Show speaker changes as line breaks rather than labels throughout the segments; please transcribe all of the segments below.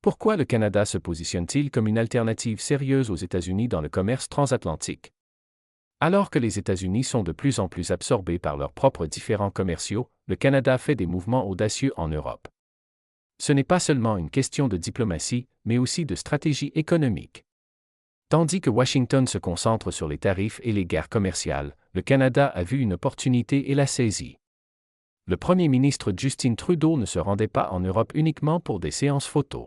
Pourquoi le Canada se positionne-t-il comme une alternative sérieuse aux États-Unis dans le commerce transatlantique? Alors que les États-Unis sont de plus en plus absorbés par leurs propres différends commerciaux, le Canada fait des mouvements audacieux en Europe. Ce n'est pas seulement une question de diplomatie, mais aussi de stratégie économique. Tandis que Washington se concentre sur les tarifs et les guerres commerciales, le Canada a vu une opportunité et l'a saisie. Le premier ministre Justin Trudeau ne se rendait pas en Europe uniquement pour des séances photos.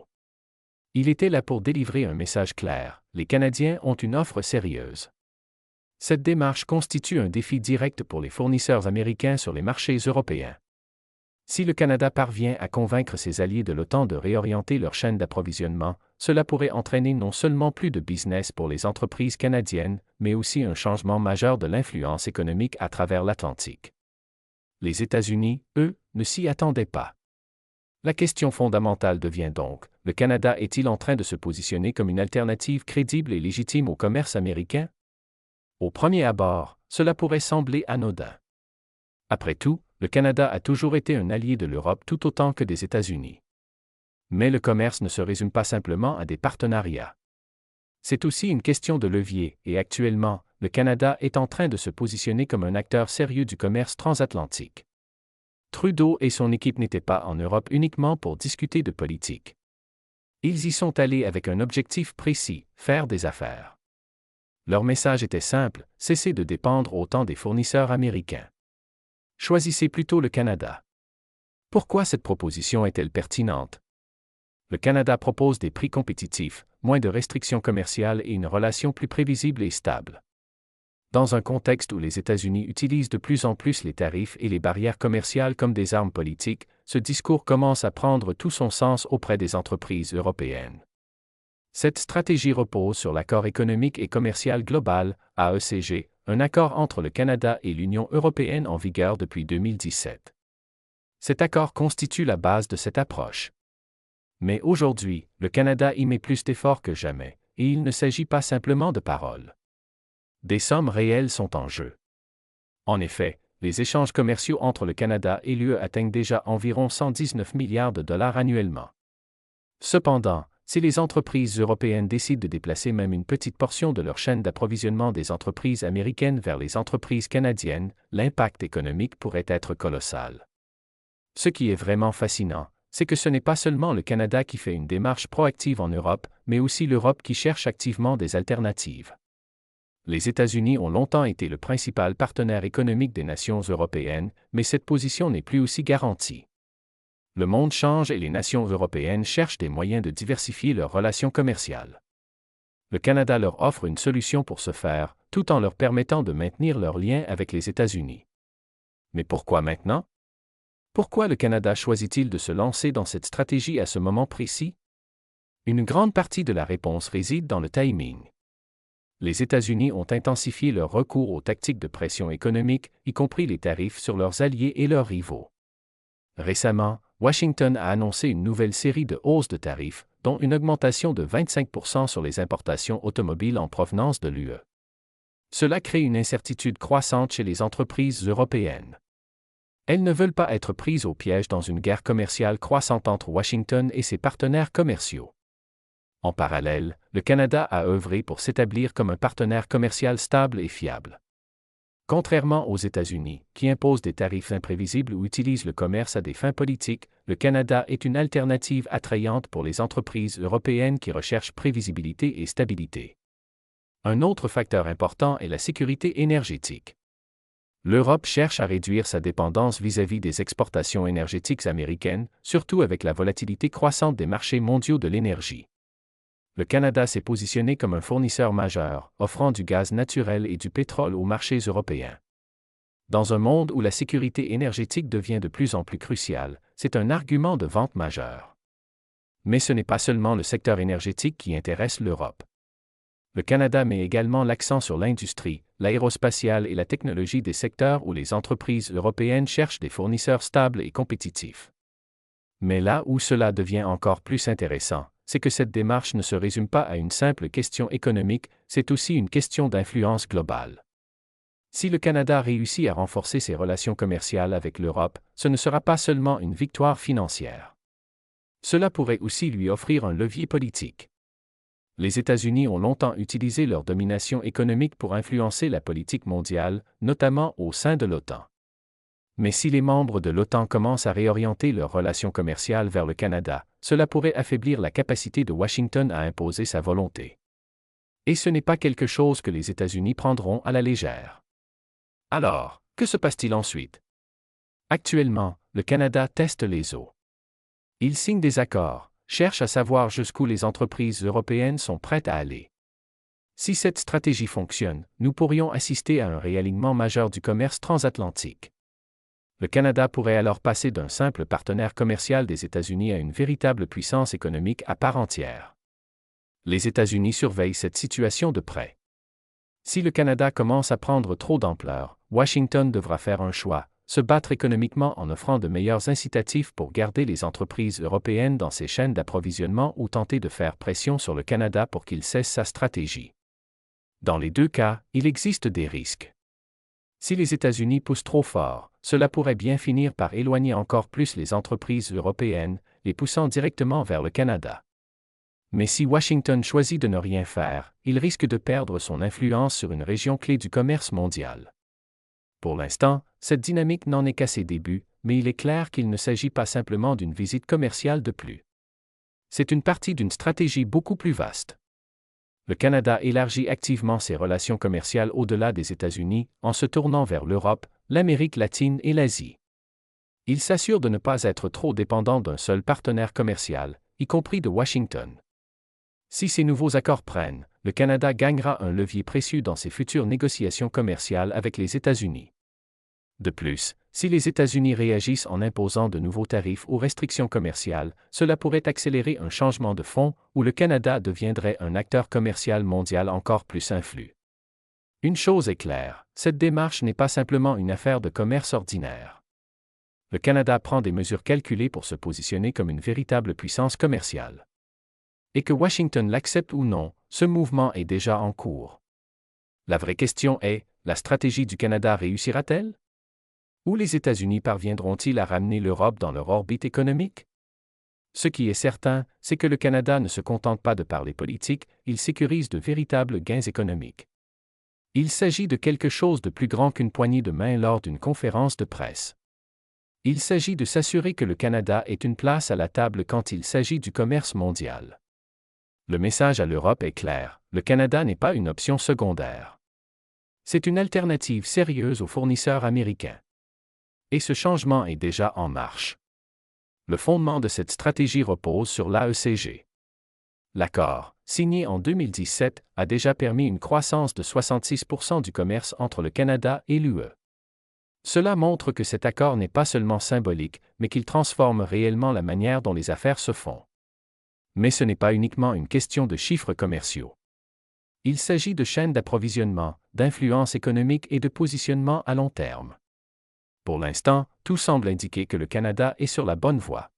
Il était là pour délivrer un message clair: les Canadiens ont une offre sérieuse. Cette démarche constitue un défi direct pour les fournisseurs américains sur les marchés européens. Si le Canada parvient à convaincre ses alliés de l'OTAN de réorienter leur chaîne d'approvisionnement, cela pourrait entraîner non seulement plus de business pour les entreprises canadiennes, mais aussi un changement majeur de l'influence économique à travers l'Atlantique. Les États-Unis, eux, ne s'y attendaient pas. La question fondamentale devient donc: le Canada est-il en train de se positionner comme une alternative crédible et légitime au commerce américain? Au premier abord, cela pourrait sembler anodin. Après tout, le Canada a toujours été un allié de l'Europe tout autant que des États-Unis. Mais le commerce ne se résume pas simplement à des partenariats. C'est aussi une question de levier, et actuellement, le Canada est en train de se positionner comme un acteur sérieux du commerce transatlantique. Trudeau et son équipe n'étaient pas en Europe uniquement pour discuter de politique. Ils y sont allés avec un objectif précis: faire des affaires. Leur message était simple: cessez de dépendre autant des fournisseurs américains. Choisissez plutôt le Canada. Pourquoi cette proposition est-elle pertinente? Le Canada propose des prix compétitifs, moins de restrictions commerciales et une relation plus prévisible et stable. Dans un contexte où les États-Unis utilisent de plus en plus les tarifs et les barrières commerciales comme des armes politiques, ce discours commence à prendre tout son sens auprès des entreprises européennes. Cette stratégie repose sur l'Accord économique et commercial global, AECG, un accord entre le Canada et l'Union européenne en vigueur depuis 2017. Cet accord constitue la base de cette approche. Mais aujourd'hui, le Canada y met plus d'efforts que jamais, et il ne s'agit pas simplement de paroles. Des sommes réelles sont en jeu. En effet, les échanges commerciaux entre le Canada et l'UE atteignent déjà environ 119 milliards de dollars annuellement. Cependant, si les entreprises européennes décident de déplacer même une petite portion de leur chaîne d'approvisionnement des entreprises américaines vers les entreprises canadiennes, l'impact économique pourrait être colossal. Ce qui est vraiment fascinant, c'est que ce n'est pas seulement le Canada qui fait une démarche proactive en Europe, mais aussi l'Europe qui cherche activement des alternatives. Les États-Unis ont longtemps été le principal partenaire économique des nations européennes, mais cette position n'est plus aussi garantie. Le monde change et les nations européennes cherchent des moyens de diversifier leurs relations commerciales. Le Canada leur offre une solution pour ce faire, tout en leur permettant de maintenir leurs liens avec les États-Unis. Mais pourquoi maintenant? Pourquoi le Canada choisit-il de se lancer dans cette stratégie à ce moment précis? Une grande partie de la réponse réside dans le timing. Les États-Unis ont intensifié leur recours aux tactiques de pression économique, y compris les tarifs sur leurs alliés et leurs rivaux. Récemment, Washington a annoncé une nouvelle série de hausses de tarifs, dont une augmentation de 25% sur les importations automobiles en provenance de l'UE. Cela crée une incertitude croissante chez les entreprises européennes. Elles ne veulent pas être prises au piège dans une guerre commerciale croissante entre Washington et ses partenaires commerciaux. En parallèle, le Canada a œuvré pour s'établir comme un partenaire commercial stable et fiable. Contrairement aux États-Unis, qui imposent des tarifs imprévisibles ou utilisent le commerce à des fins politiques, le Canada est une alternative attrayante pour les entreprises européennes qui recherchent prévisibilité et stabilité. Un autre facteur important est la sécurité énergétique. L'Europe cherche à réduire sa dépendance vis-à-vis des exportations énergétiques américaines, surtout avec la volatilité croissante des marchés mondiaux de l'énergie. Le Canada s'est positionné comme un fournisseur majeur, offrant du gaz naturel et du pétrole aux marchés européens. Dans un monde où la sécurité énergétique devient de plus en plus cruciale, c'est un argument de vente majeur. Mais ce n'est pas seulement le secteur énergétique qui intéresse l'Europe. Le Canada met également l'accent sur l'industrie, l'aérospatiale et la technologie, des secteurs où les entreprises européennes cherchent des fournisseurs stables et compétitifs. Mais là où cela devient encore plus intéressant, c'est que cette démarche ne se résume pas à une simple question économique, c'est aussi une question d'influence globale. Si le Canada réussit à renforcer ses relations commerciales avec l'Europe, ce ne sera pas seulement une victoire financière. Cela pourrait aussi lui offrir un levier politique. Les États-Unis ont longtemps utilisé leur domination économique pour influencer la politique mondiale, notamment au sein de l'OTAN. Mais si les membres de l'OTAN commencent à réorienter leurs relations commerciales vers le Canada, cela pourrait affaiblir la capacité de Washington à imposer sa volonté. Et ce n'est pas quelque chose que les États-Unis prendront à la légère. Alors, que se passe-t-il ensuite? Actuellement, le Canada teste les eaux. Il signe des accords, cherche à savoir jusqu'où les entreprises européennes sont prêtes à aller. Si cette stratégie fonctionne, nous pourrions assister à un réalignement majeur du commerce transatlantique. Le Canada pourrait alors passer d'un simple partenaire commercial des États-Unis à une véritable puissance économique à part entière. Les États-Unis surveillent cette situation de près. Si le Canada commence à prendre trop d'ampleur, Washington devra faire un choix, se battre économiquement en offrant de meilleurs incitatifs pour garder les entreprises européennes dans ses chaînes d'approvisionnement ou tenter de faire pression sur le Canada pour qu'il cesse sa stratégie. Dans les deux cas, il existe des risques. Si les États-Unis poussent trop fort, cela pourrait bien finir par éloigner encore plus les entreprises européennes, les poussant directement vers le Canada. Mais si Washington choisit de ne rien faire, il risque de perdre son influence sur une région clé du commerce mondial. Pour l'instant, cette dynamique n'en est qu'à ses débuts, mais il est clair qu'il ne s'agit pas simplement d'une visite commerciale de plus. C'est une partie d'une stratégie beaucoup plus vaste. Le Canada élargit activement ses relations commerciales au-delà des États-Unis, en se tournant vers l'Europe, l'Amérique latine et l'Asie. Il s'assure de ne pas être trop dépendant d'un seul partenaire commercial, y compris de Washington. Si ces nouveaux accords prennent, le Canada gagnera un levier précieux dans ses futures négociations commerciales avec les États-Unis. De plus, si les États-Unis réagissent en imposant de nouveaux tarifs ou restrictions commerciales, cela pourrait accélérer un changement de fond où le Canada deviendrait un acteur commercial mondial encore plus influent. Une chose est claire, cette démarche n'est pas simplement une affaire de commerce ordinaire. Le Canada prend des mesures calculées pour se positionner comme une véritable puissance commerciale. Et que Washington l'accepte ou non, ce mouvement est déjà en cours. La vraie question est, la stratégie du Canada réussira-t-elle? Ou les États-Unis parviendront-ils à ramener l'Europe dans leur orbite économique? Ce qui est certain, c'est que le Canada ne se contente pas de parler politique, il sécurise de véritables gains économiques. Il s'agit de quelque chose de plus grand qu'une poignée de main lors d'une conférence de presse. Il s'agit de s'assurer que le Canada ait une place à la table quand il s'agit du commerce mondial. Le message à l'Europe est clair, le Canada n'est pas une option secondaire. C'est une alternative sérieuse aux fournisseurs américains. Et ce changement est déjà en marche. Le fondement de cette stratégie repose sur l'AECG. L'accord, signé en 2017, a déjà permis une croissance de 66% du commerce entre le Canada et l'UE. Cela montre que cet accord n'est pas seulement symbolique, mais qu'il transforme réellement la manière dont les affaires se font. Mais ce n'est pas uniquement une question de chiffres commerciaux. Il s'agit de chaînes d'approvisionnement, d'influence économique et de positionnement à long terme. Pour l'instant, tout semble indiquer que le Canada est sur la bonne voie.